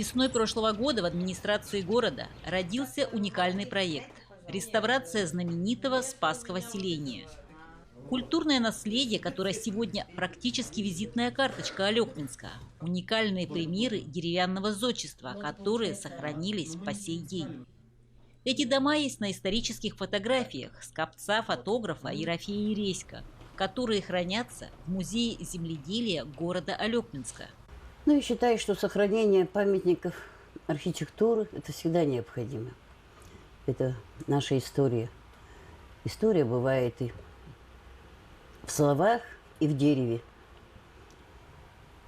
Весной прошлого года в администрации города родился уникальный проект – реставрация знаменитого Спасского селения. Культурное наследие, которое сегодня практически визитная карточка Алекминска. Уникальные примеры деревянного зодчества, которые сохранились по сей день. Эти дома есть на исторических фотографиях скопца фотографа Ерофея Ереська, которые хранятся в Музее земледелия города Алекминска. Ну, я считаю, что сохранение памятников архитектуры – это всегда необходимо. Это наша история. История бывает и в словах, и в дереве.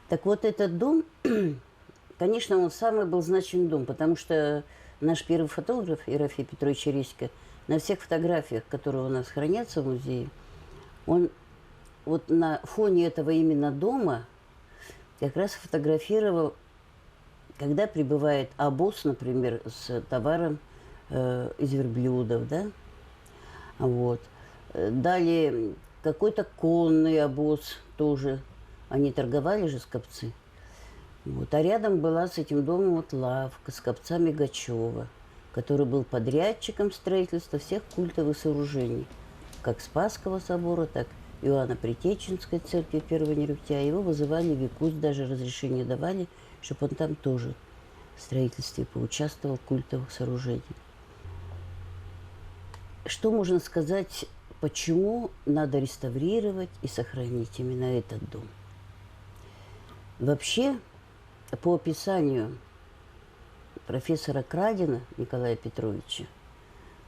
Так вот, этот дом, конечно, он самый был значимый дом, потому что наш первый фотограф, Ерофей Петрович Ереська, на всех фотографиях, которые у нас хранятся в музее, он вот на фоне этого именно дома как раз фотографировал, когда прибывает обоз, например, с товаром из верблюдов, да, вот. Далее какой-то конный обоз тоже, они торговали же скопцы. Вот. А рядом была с этим домом вот лавка скопца Мигачева, который был подрядчиком строительства всех культовых сооружений, как Спасского собора, так и Иоанна Притеченской церкви Первого Нерюктя. Его вызывали в Якутск, даже разрешение давали, чтобы он там тоже в строительстве поучаствовал в культовых сооружениях. Что можно сказать, почему надо реставрировать и сохранить именно этот дом? Вообще, по описанию профессора Крадина Николая Петровича,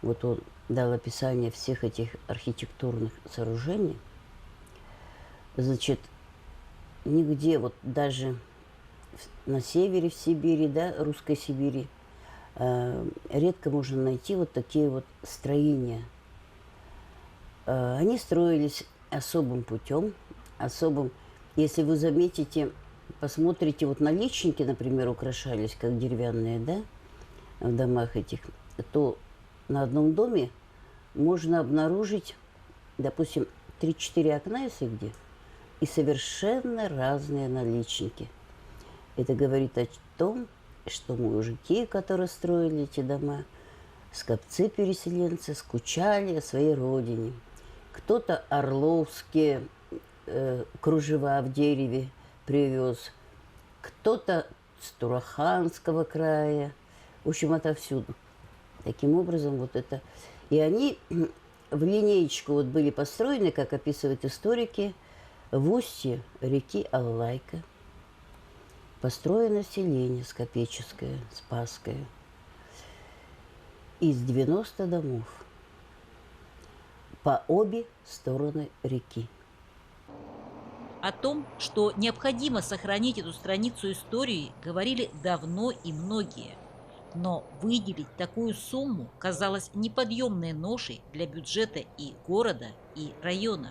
вот он дал описание всех этих архитектурных сооружений, значит, нигде, вот даже на севере, в Сибири, да, русской Сибири, редко можно найти вот такие вот строения. Они строились особым путем, особым, если вы заметите, посмотрите, вот наличники, например, украшались как деревянные, да, в домах этих, то на одном доме можно обнаружить, допустим, 3-4 окна, если где, и совершенно разные наличники. Это говорит о том, что мужики, которые строили эти дома, скопцы-переселенцы, скучали о своей родине. Кто-то орловские кружева в дереве привез, кто-то с Тураханского края, в общем, отовсюду. Таким образом, вот это... И они в линеечку вот были построены, как описывают историки, в устье реки Аллайка. Построено селение скопеческое, Спасское, из 90 домов по обе стороны реки. О том, что необходимо сохранить эту страницу истории, говорили давно и многие. Но выделить такую сумму казалось неподъемной ношей для бюджета и города, и района.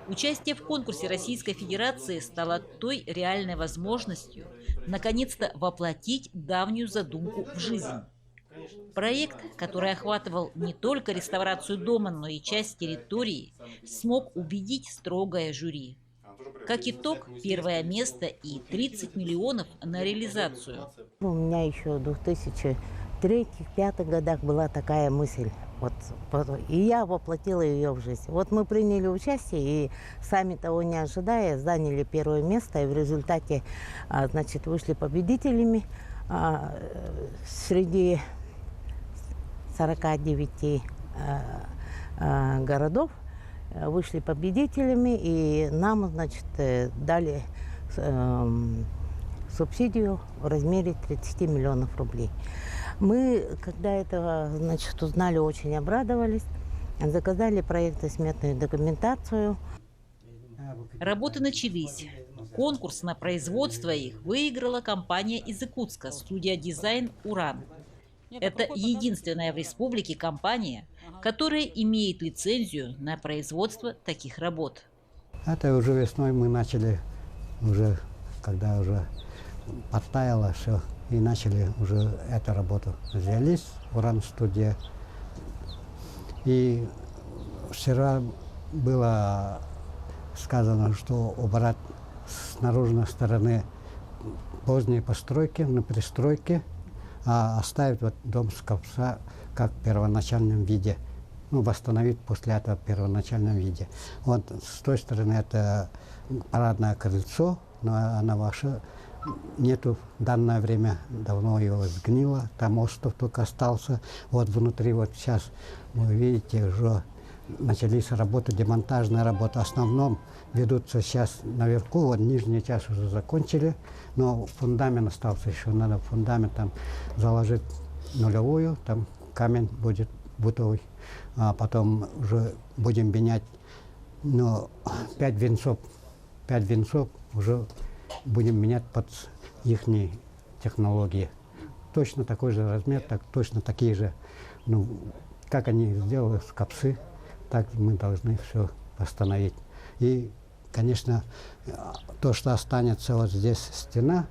Участие в конкурсе Российской Федерации стало той реальной возможностью наконец-то воплотить давнюю задумку в жизнь. Проект, который охватывал не только реставрацию дома, но и часть территории, смог убедить строгое жюри. Как итог, первое место и 30 миллионов на реализацию. У меня еще в 2003-2005 годах была такая мысль. Вот, и я воплотила ее в жизнь. Вот мы приняли участие и, сами того не ожидая, заняли первое место. И в результате, значит, вышли победителями среди 49 городов. Вышли победителями, и нам, значит, дали субсидию в размере 30 миллионов рублей. Мы, когда этого, значит, узнали, очень обрадовались, заказали проектно-сметную документацию. Работы начались. Конкурс на производство их выиграла компания из Якутска, студия «Дизайн Уран». Это единственная в республике компания, которая имеет лицензию на производство таких работ. Это уже весной мы начали, уже когда уже подтаяло все, и начали уже эту работу. Взялись в Уран-студия. И вчера было сказано, что убрать с наружной стороны поздние постройки, на пристройке, а оставить вот дом с ковца как в первоначальном виде. Ну, восстановить после этого в первоначальном виде. Вот с той стороны это парадное крыльцо, но она ваша нету в данное время, давно его сгнило, там остров только остался. Вот внутри вот сейчас, вы видите, уже начались работы, демонтажная работа. В основном ведутся сейчас наверху, вот нижняя часть уже закончили, но фундамент остался еще, надо фундамент там заложить нулевую, там камень будет бутовый, а потом уже будем менять, но 5 венцов уже будем менять под их технологии. Точно такой же размер, точно такие же, ну, как они сделали с ковцы, так мы должны все восстановить. И, конечно, то, что останется вот здесь стена,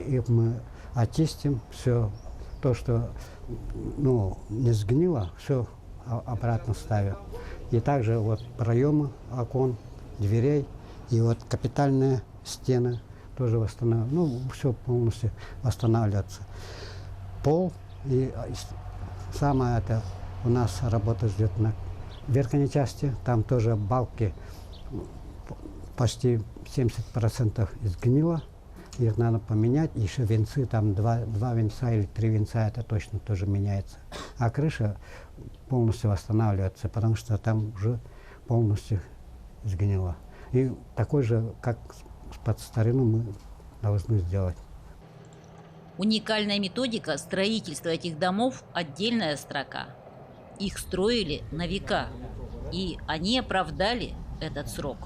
их мы очистим, все, то, что ну, не сгнило, все обратно ставим. И также вот проемы окон, дверей, и вот капитальные стены тоже восстанавливаются. Ну, все полностью восстанавливается. Пол и самое это у нас работа ждет на верхней части. Там тоже балки почти 70% изгнило. Их надо поменять. Еще венцы, там два венца или 3 венца, это точно тоже меняется. А крыша полностью восстанавливается, потому что там уже полностью сгнила. И такой же, как под старину, мы должны сделать. Уникальная методика строительства этих домов – отдельная строка. Их строили на века, и они оправдали этот срок.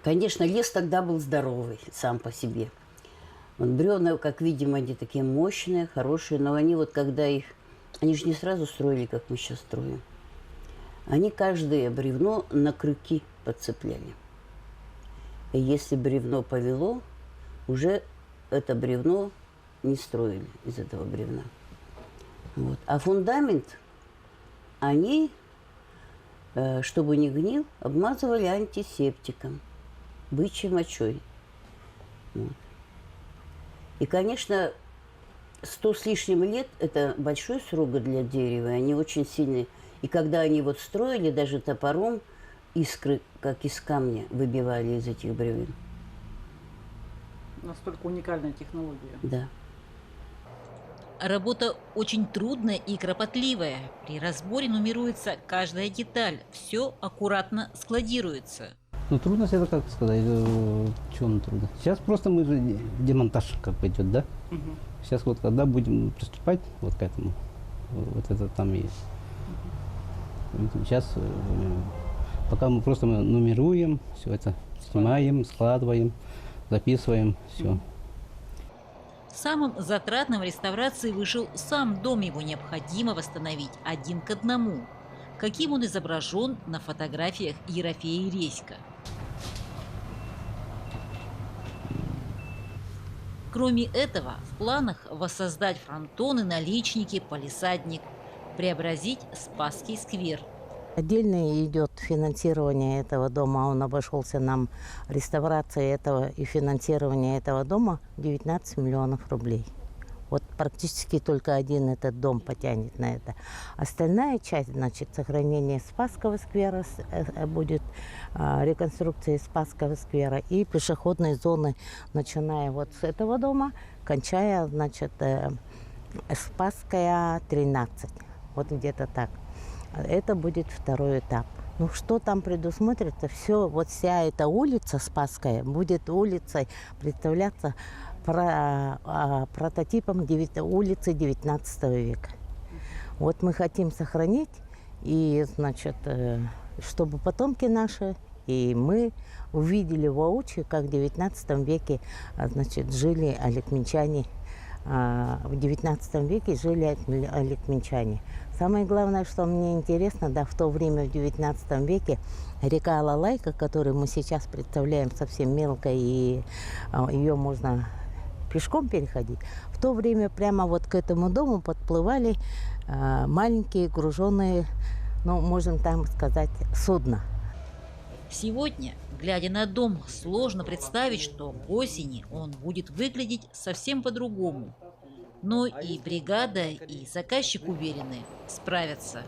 Конечно, лес тогда был здоровый сам по себе. Вот бревна, как видим, они такие мощные, хорошие, но они вот когда их... Они же не сразу строили, как мы сейчас строим. Они каждое бревно на крюки подцепляли. И если бревно повело, уже это бревно не строили из этого бревна. Вот. А фундамент они, чтобы не гнил, обмазывали антисептиком, бычьей мочой. Вот. И, конечно, 100 с лишним лет – это большой срок для дерева, они очень сильные. И когда они вот строили, даже топором искры, как из камня, выбивали из этих бревен. Настолько уникальная технология. Да. Работа очень трудная и кропотливая. При разборе нумеруется каждая деталь, все аккуратно складируется. Ну, трудность это как сказать, в чем трудно. Сейчас просто мы же демонтаж как бы идет, да? Угу. Сейчас вот когда будем приступать вот к этому, вот это там есть. Сейчас пока мы просто нумеруем, все это снимаем, складываем, записываем, все. Самым затратным в реставрации вышел сам дом, его необходимо восстановить 1 к 1, каким он изображен на фотографиях Ерофея Редька. Кроме этого, в планах воссоздать фронтоны, наличники, палисадник, преобразить Спасский сквер. Отдельно идет финансирование этого дома. Он обошелся нам реставрацией этого и финансирование этого дома 19 миллионов рублей. Вот практически только один этот дом потянет на это. Остальная часть, значит, сохранение Спасского сквера, будет реконструкция Спасского сквера и пешеходной зоны, начиная вот с этого дома, кончая, значит, Спасская 13. Вот где-то так. Это будет второй этап. Ну, что там предусмотрится? Все, вот вся эта улица Спасская будет улицей представляться прототипом улицы 19 века. Вот мы хотим сохранить, и, значит, чтобы потомки наши и мы увидели воочию, как в 19 веке, значит, жили аликминчане. В 19 веке жили аликминчане. Самое главное, что мне интересно, да, в то время, в 19 веке, река Алалайка, которую мы сейчас представляем совсем мелкой, и ее можно пешком переходить, в то время прямо вот к этому дому подплывали маленькие груженные, ну, можем там сказать, судна. Сегодня, глядя на дом, сложно представить, что к осени он будет выглядеть совсем по-другому. Но и бригада, и заказчик уверены, справятся.